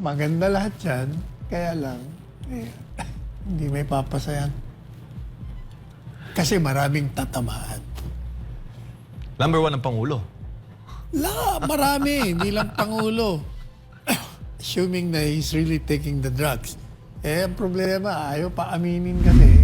maganda lahat yan, kaya lang, hindi may papasayan. Kasi maraming tatamaan. Number 1 ang Pangulo. Marami, hindi lang Pangulo. Assuming na he's really taking the drugs. Ang problema, ayaw pa aminin kasi.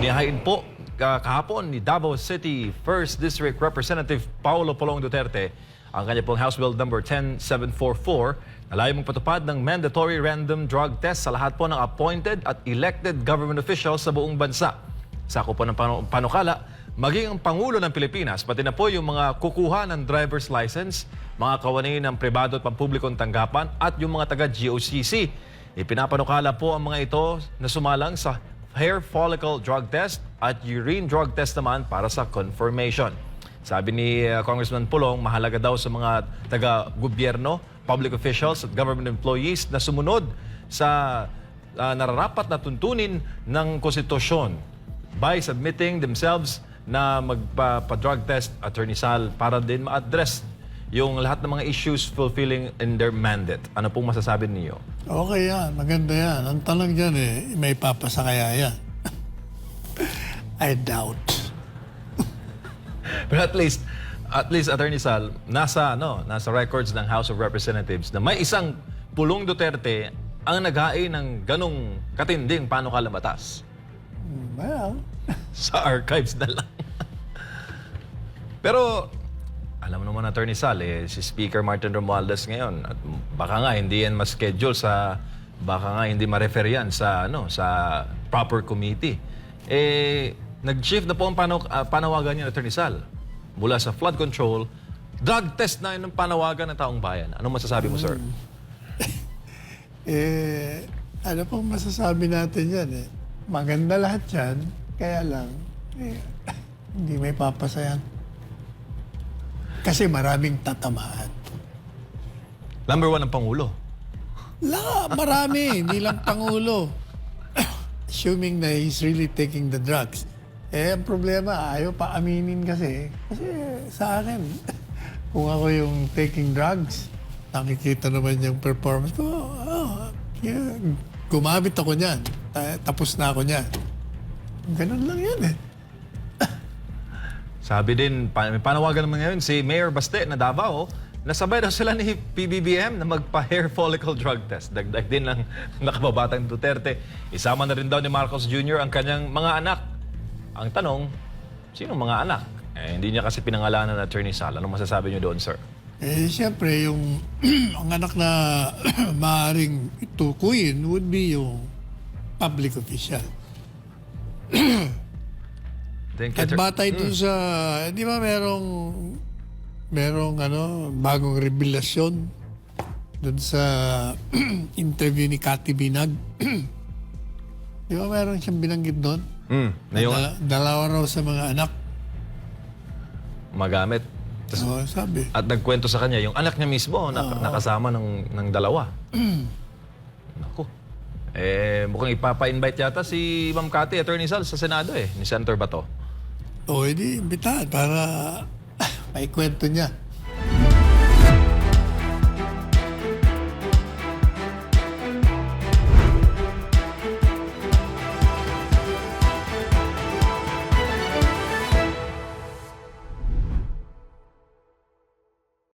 Inihain po kahapon ni Davao City 1st District Representative Paulo Polong Duterte ang kanya pong House Bill number 10744 na layong magpatupad ng mandatory random drug test sa lahat po ng appointed at elected government officials sa buong bansa. Sako po ng panukala, maging ang Pangulo ng Pilipinas, pati na po yung mga kukuha ng driver's license, mga kawani ng pribado at pampublikong tanggapan at yung mga taga-GOCC. Ipinapanukala po ang mga ito na sumalang sa hair follicle drug test at urine drug test naman para sa confirmation. Sabi ni Congressman Pulong, mahalaga daw sa mga taga-gobyerno, public officials at government employees na sumunod sa nararapat na tuntunin ng konstitusyon by submitting themselves na magpa-drug test, Attorney Sal, para din ma-address yung lahat ng mga issues fulfilling in their mandate. Ano pong masasabi niyo? Okay yan, maganda yan. Ang tanong dyan may papasa kaya yan? I doubt. Pero at least Attorney Sal, nasa records ng House of Representatives na may isang Pulong Duterte ang naghain ng ganong katinding panukala batas. Well, Sa archives na lang. Pero alam mo naman, Attorney Sal, si Speaker Martin Romualdez ngayon at baka nga hindi yan ma-schedule baka nga hindi ma-refer yan sa proper committee. Nag-shift na po ang panawagan niya, Attorney Sal. Mula sa flood control, drug test na yun ang panawagan ng taong bayan. Anong masasabi mo, sir? ano pong masasabi natin yan Maganda lahat yan, kaya lang, hindi may papasayan. Kasi maraming tatamaan. Number 1 ang Pangulo. Marami, hindi lang Pangulo. Assuming na he's really taking the drugs. Ang problema, ayaw pa aminin kasi. Kasi sa akin, kung ako yung taking drugs, nakikita naman yung performance ko, gumamit ako niyan. Tapos na ako niyan. Ganun lang yan Sabi din, may panawagan naman ngayon si Mayor Baste na Davao, nasabay daw sila ni PBBM na magpa-hair follicle drug test. Dagdag din ng nakababatang Duterte. Isama na rin daw ni Marcos Jr. ang kanyang mga anak. Ang tanong, sino mga anak? Hindi niya kasi pinangalanan ng Attorney Sal. Anong masasabi niyo doon, sir? Siyempre, yung ang anak na maaaring itukuyin would be yung public official. At batay dun sa, di ba merong bagong revelasyon dun sa interview ni Cathy Binag. Di ba meron siyang binanggit doon? Dalawa raw sa mga anak. Magamit. Sabi. At nagkwento sa kanya, yung anak niya mismo nakasama ng dalawa. Naku. Mukhang ipapa-invite yata si Ma'am Cathy, Attorney Sal, sa Senado ni Senator Bato. Edi imbitahan para maikwento niya.